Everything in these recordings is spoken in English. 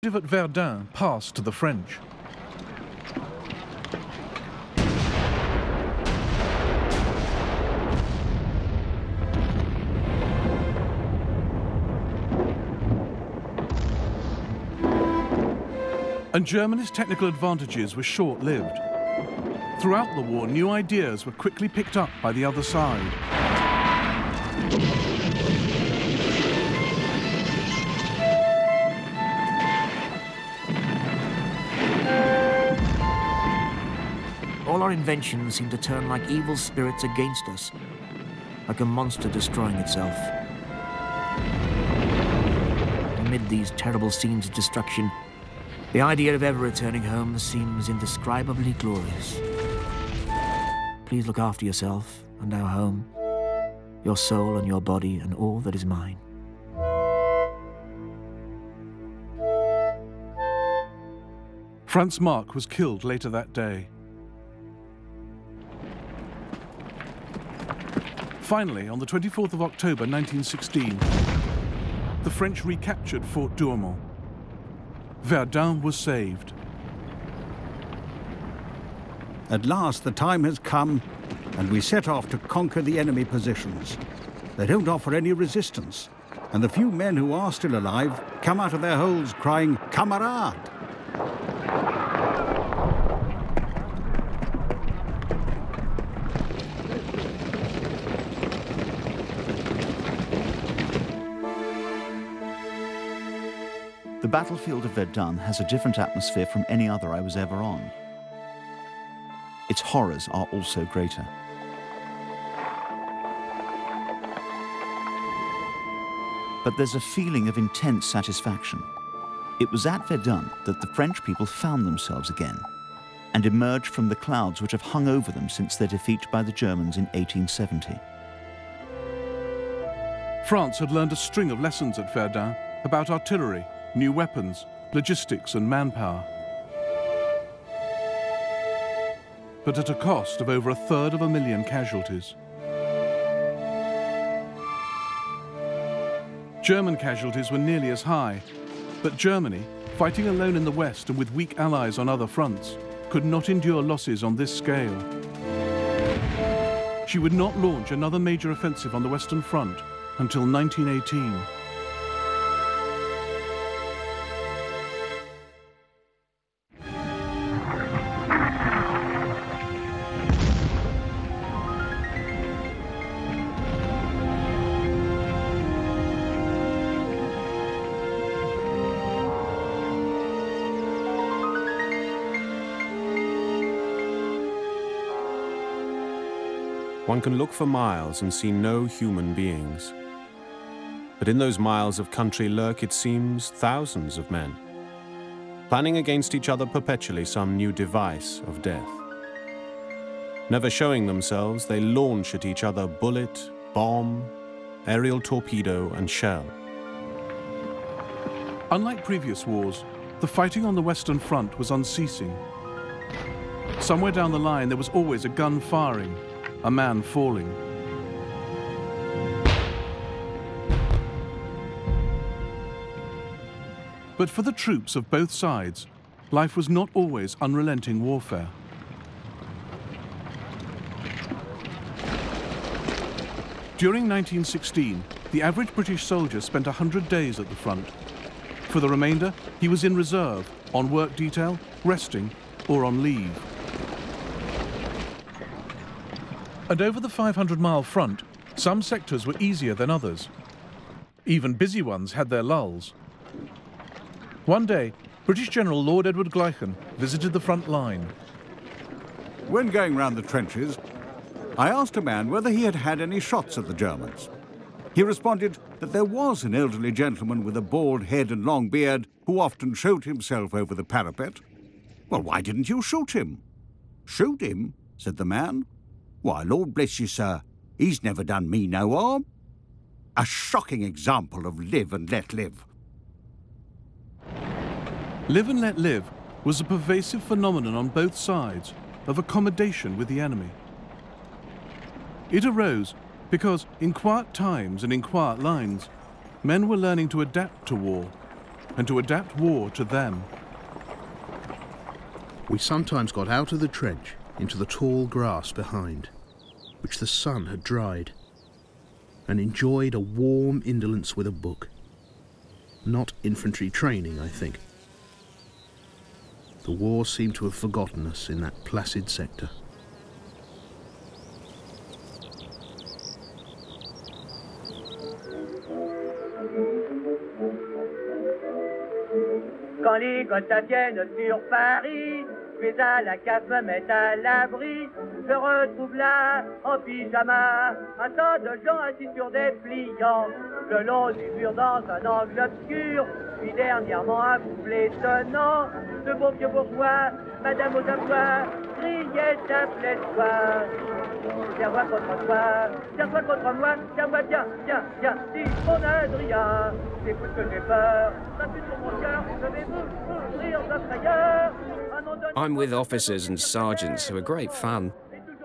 initiative at Verdun passed to the French. And Germany's technical advantages were short-lived. Throughout the war, new ideas were quickly picked up by the other side. All our inventions seem to turn like evil spirits against us, like a monster destroying itself. Amid these terrible scenes of destruction, the idea of ever returning home seems indescribably glorious. Please look after yourself and our home, your soul and your body and all that is mine. Franz Marc was killed later that day. Finally, on the 24th of October 1916, the French recaptured Fort Douaumont. Verdun was saved. At last the time has come and we set off to conquer the enemy positions. They don't offer any resistance, and the few men who are still alive come out of their holes crying, "Kamerad!" The battlefield of Verdun has a different atmosphere from any other I was ever on. Its horrors are also greater. But there's a feeling of intense satisfaction. It was at Verdun that the French people found themselves again and emerged from the clouds which have hung over them since their defeat by the Germans in 1870. France had learned a string of lessons at Verdun about artillery, new weapons, logistics and manpower. But at a cost of over 1/3 casualties. German casualties were nearly as high, but Germany, fighting alone in the West and with weak allies on other fronts, could not endure losses on this scale. She would not launch another major offensive on the Western Front until 1918. One can look for miles and see no human beings. But in those miles of country lurk, it seems, thousands of men, planning against each other perpetually some new device of death. Never showing themselves, they launch at each other bullet, bomb, aerial torpedo, and shell. Unlike previous wars, the fighting on the Western Front was unceasing. Somewhere down the line, there was always a gun firing, a man falling. But for the troops of both sides, life was not always unrelenting warfare. During 1916, the average British soldier spent 100 days at the front. For the remainder, he was in reserve, on work detail, resting, or on leave. And over the 500-mile front, some sectors were easier than others. Even busy ones had their lulls. One day, British General Lord Edward Gleichen visited the front line. When going round the trenches, I asked a man whether he had had any shots at the Germans. He responded that there was an elderly gentleman with a bald head and long beard who often showed himself over the parapet. "Well, why didn't you shoot him?" "Shoot him?" said the man. "Why, Lord bless you, sir, he's never done me no harm." A shocking example of live and let live. Live and let live was a pervasive phenomenon on both sides of accommodation with the enemy. It arose because in quiet times and in quiet lines, men were learning to adapt to war, and to adapt war to them. We sometimes got out of the trench into the tall grass behind, which the sun had dried, and enjoyed a warm indolence with a book. Not infantry training, I think. The war seemed to have forgotten us in that placid sector. Quand les Gotha viennent sur Paris, je vais à la cave me mettre à l'abri. Je retrouve là, en pyjama, un tas de gens assis sur des pliants, le long du mur dans un angle obscur. Puis dernièrement un couple étonnant, de beaux vieux bourgeois, madame aux abois, criait, s'appelait toi. Tiens-moi contre toi, tiens-toi contre moi, tiens-moi bien, bien, bien, dis mon Adrien. Écoute que j'ai peur, ça pue sur mon cœur, je vais vous rire de frayeur. I'm with officers and sergeants who are great fun.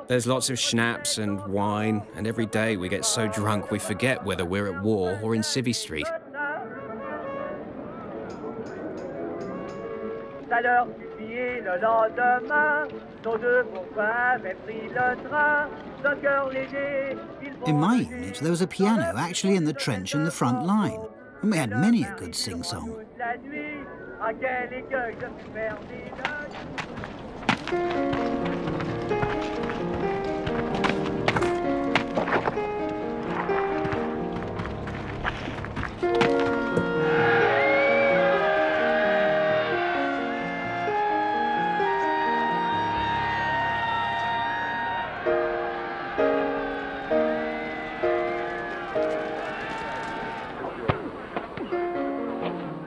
There's lots of schnapps and wine, and every day we get so drunk we forget whether we're at war or in Civvy Street. Le lendemain, nos deux bourgeois avaient pris le train, d'un cœur léger. In my unit, there was a piano actually in the trench in the front line, and we had many a good sing-song.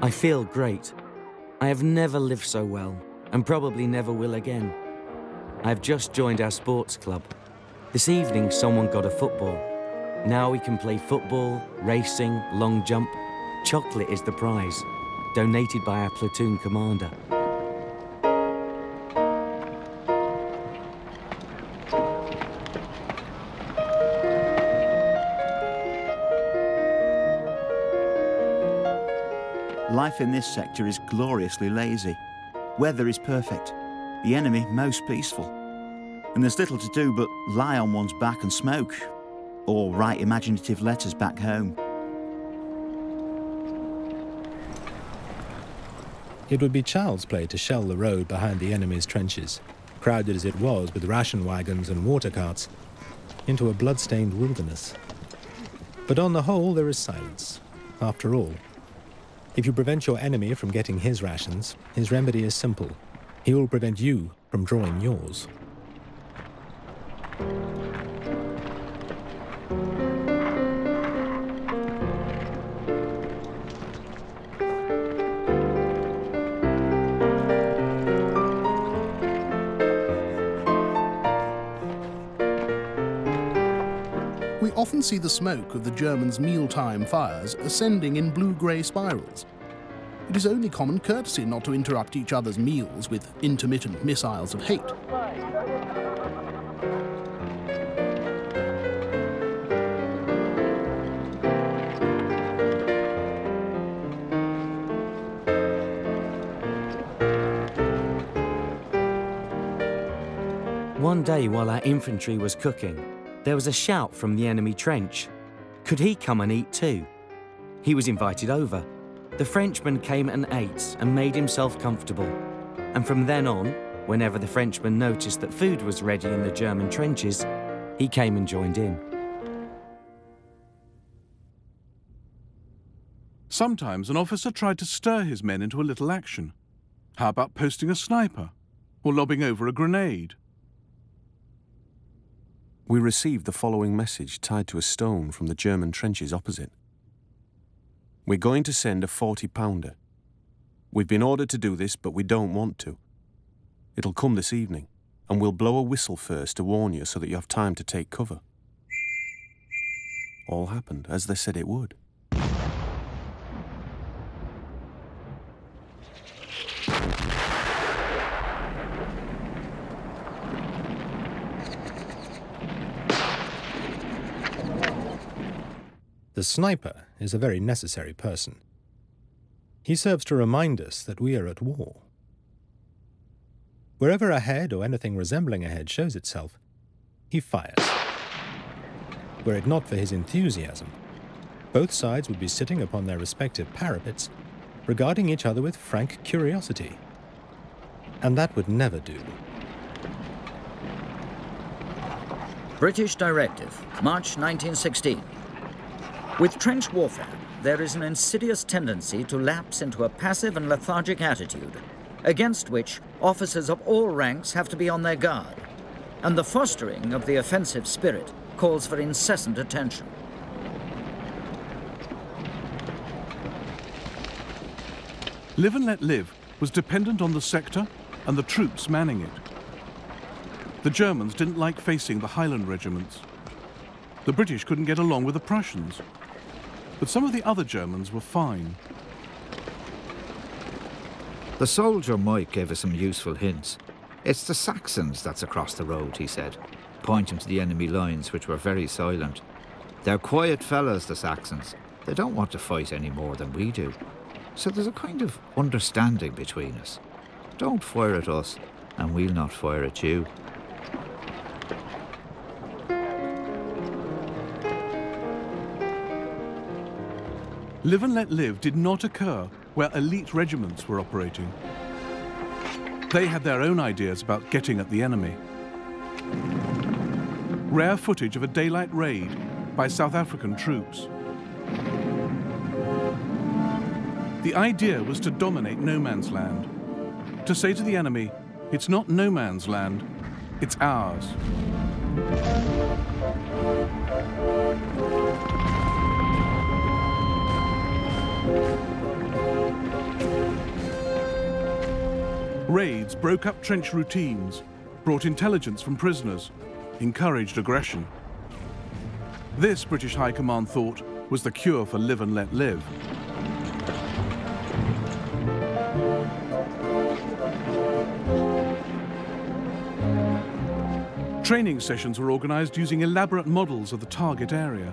I feel great. I have never lived so well, and probably never will again. I have just joined our sports club. This evening, someone got a football. Now we can play football, racing, long jump. Chocolate is the prize, donated by our platoon commander. Life in this sector is gloriously lazy. Weather is perfect, the enemy most peaceful. And there's little to do but lie on one's back and smoke, or write imaginative letters back home. It would be child's play to shell the road behind the enemy's trenches, crowded as it was with ration wagons and water carts, into a blood-stained wilderness. But on the whole, there is silence. After all, if you prevent your enemy from getting his rations, his remedy is simple. He will prevent you from drawing yours. We often see the smoke of the Germans' mealtime fires ascending in blue-grey spirals. It is only common courtesy not to interrupt each other's meals with intermittent missiles of hate. One day while our infantry was cooking, there was a shout from the enemy trench. Could he come and eat too? He was invited over. The Frenchman came and ate and made himself comfortable. And from then on, whenever the Frenchman noticed that food was ready in the German trenches, he came and joined in. Sometimes an officer tried to stir his men into a little action. How about posting a sniper or lobbing over a grenade? We received the following message tied to a stone from the German trenches opposite. We're going to send a 40-pounder. We've been ordered to do this, but we don't want to. It'll come this evening, and we'll blow a whistle first to warn you so that you have time to take cover. All happened as they said it would. The sniper is a very necessary person. He serves to remind us that we are at war. Wherever a head or anything resembling a head shows itself, he fires. Were it not for his enthusiasm, both sides would be sitting upon their respective parapets, regarding each other with frank curiosity. And that would never do. British Directive, March 1916. With trench warfare, there is an insidious tendency to lapse into a passive and lethargic attitude, against which officers of all ranks have to be on their guard, and the fostering of the offensive spirit calls for incessant attention. Live and Let Live was dependent on the sector and the troops manning it. The Germans didn't like facing the Highland regiments. The British couldn't get along with the Prussians. But some of the other Germans were fine. The soldier Mike gave us some useful hints. It's the Saxons that's across the road, he said, pointing to the enemy lines, which were very silent. They're quiet fellas, the Saxons. They don't want to fight any more than we do. So there's a kind of understanding between us. Don't fire at us, and we'll not fire at you. Live and Let Live did not occur where elite regiments were operating. They had their own ideas about getting at the enemy. Rare footage of a daylight raid by South African troops. The idea was to dominate no man's land, to say to the enemy, it's not no man's land, it's ours. Raids broke up trench routines, brought intelligence from prisoners, encouraged aggression. This, British High Command thought, was the cure for Live and Let Live. Training sessions were organized using elaborate models of the target area.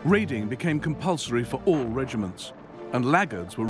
Raiding became compulsory for all regiments, and laggards were